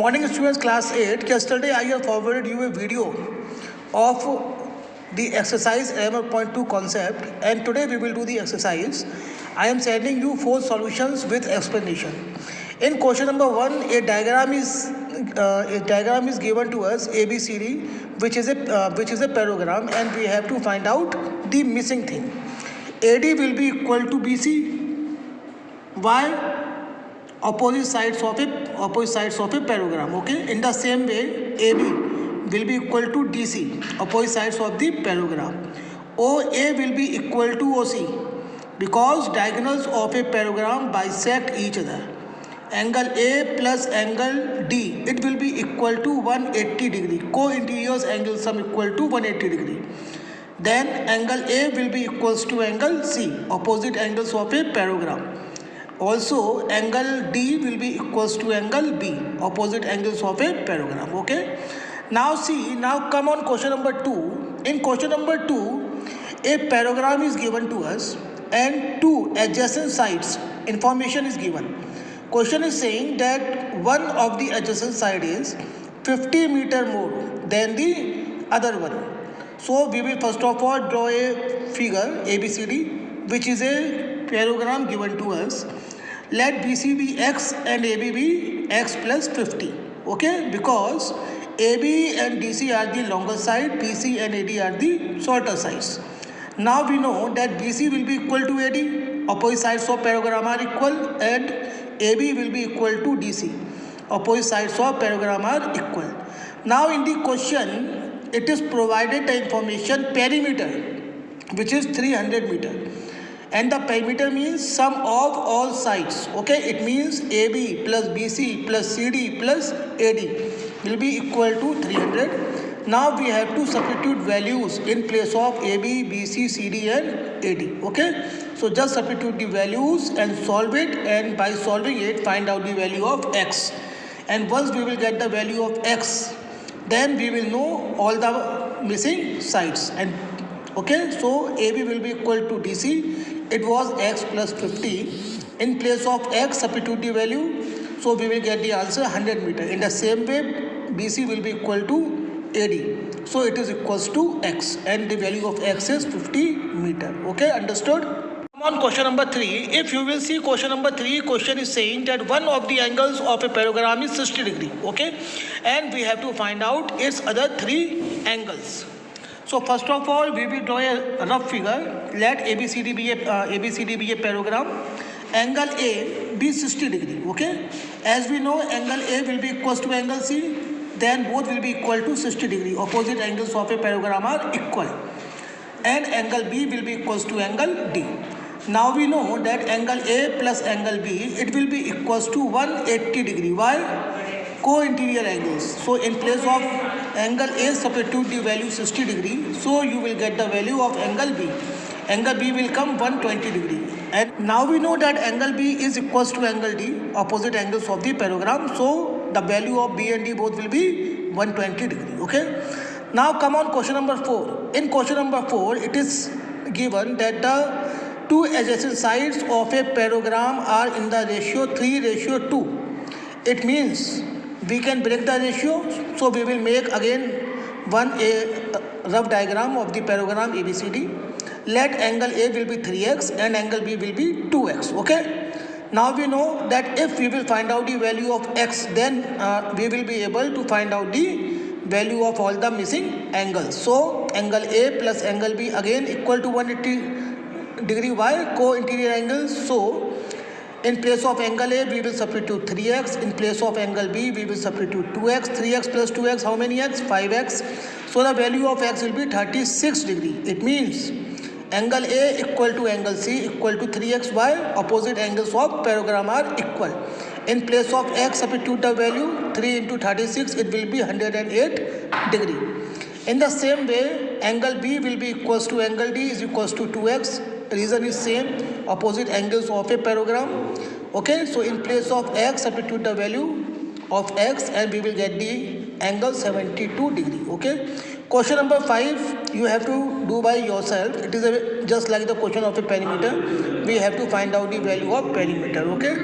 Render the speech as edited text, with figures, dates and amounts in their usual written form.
Morning students, class 8. Yesterday I have forwarded you a video of the exercise 11.2 concept, and today we will do the exercise. I am sending you 4 solutions with explanation. In question number 1, a diagram is given to us ABCD, which is a parallelogram, and we have to find out the missing thing. AD will be equal to BC. Why? Opposite sides of a parallelogram. Okay, in the same way AB will be equal to DC, opposite sides of the parallelogram. OA will be equal to OC because diagonals of a parallelogram bisect each other. Angle A plus angle D, it will be equal to 180 degree. Co-interiors angle sum equal to 180 degree. Then angle A will be equals to angle C, opposite angles of a parallelogram. Also, angle D will be equals to angle B, opposite angles of a parallelogram. Okay. Now see, now come on question number 2. In question number 2, a parallelogram is given to us and 2 adjacent sides information is given. Question is saying that one of the adjacent side is 50 meter more than the other one. So we will first of all draw a figure ABCD, which is a parallelogram given to us. Let BC be x and AB be x plus 50. Okay, because AB and DC are the longer side, BC and AD are the shorter sides. Now we know that BC will be equal to AD, opposite sides of parallelogram are equal, and AB will be equal to DC, opposite sides of parallelogram are equal. Now in the question, it is provided the information perimeter, which is 300 meter. And the perimeter means sum of all sides. Okay, it means AB plus BC plus CD plus AD will be equal to 300. Now we have to substitute values in place of AB, BC, CD and AD. Okay, so just substitute the values and solve it, and by solving it find out the value of x. And once we will get the value of x, then we will know all the missing sides. And okay, so AB will be equal to DC. It was x plus 50. In place of x, substitute the value. So we will get the answer 100 meter. In the same way, BC will be equal to AD. So it is equals to x, and the value of x is 50 meter. Okay, understood? Come on, question number 3. If you will see question number 3, question is saying that one of the angles of a parallelogram is 60 degree. Okay, and we have to find out its other 3 angles. So first of all, we will draw a rough figure. Let ABCD be a parallelogram. Angle A be 60 degree. Okay. As we know, angle A will be equals to angle C. Then both will be equal to 60 degree. Opposite angles of a parallelogram are equal. And angle B will be equals to angle D. Now we know that angle A plus angle B, it will be equals to 180 degree. Why? Co-interior angles. So in place of angle A, substitute the value 60 degree. So you will get the value of angle B. Angle B will come 120 degree. And now we know that angle B is equals to angle D, opposite angles of the parallelogram. So the value of B and D both will be 120 degree. Okay. Now come on question number 4. In question number 4, it is given that the 2 adjacent sides of a parallelogram are in the ratio 3:2. It means we can break the ratio, so we will make again a rough diagram of the parallelogram ABCD. Let angle A will be 3x and angle B will be 2x. Okay. Now we know that if we will find out the value of x, then we will be able to find out the value of all the missing angles. So angle A plus angle B again equal to 180 degree. Why? Co-interior angles. So in place of angle A, we will substitute 3x. In place of angle B, we will substitute 2x. 3x plus 2x, how many x? 5x. So the value of x will be 36 degree. It means angle A equal to angle C equal to 3x. Why? Opposite angles of parallelogram are equal. In place of x, substitute the value 3 into 36. It will be 108 degree. In the same way, angle B will be equals to angle D is equals to 2x. Reason is same, opposite angles of a parallelogram. Okay, so in place of x, substitute the value of x and we will get the angle 72 degree. Okay, question number 5 you have to do by yourself. It is just like the question of a perimeter. We have to find out the value of perimeter. Okay.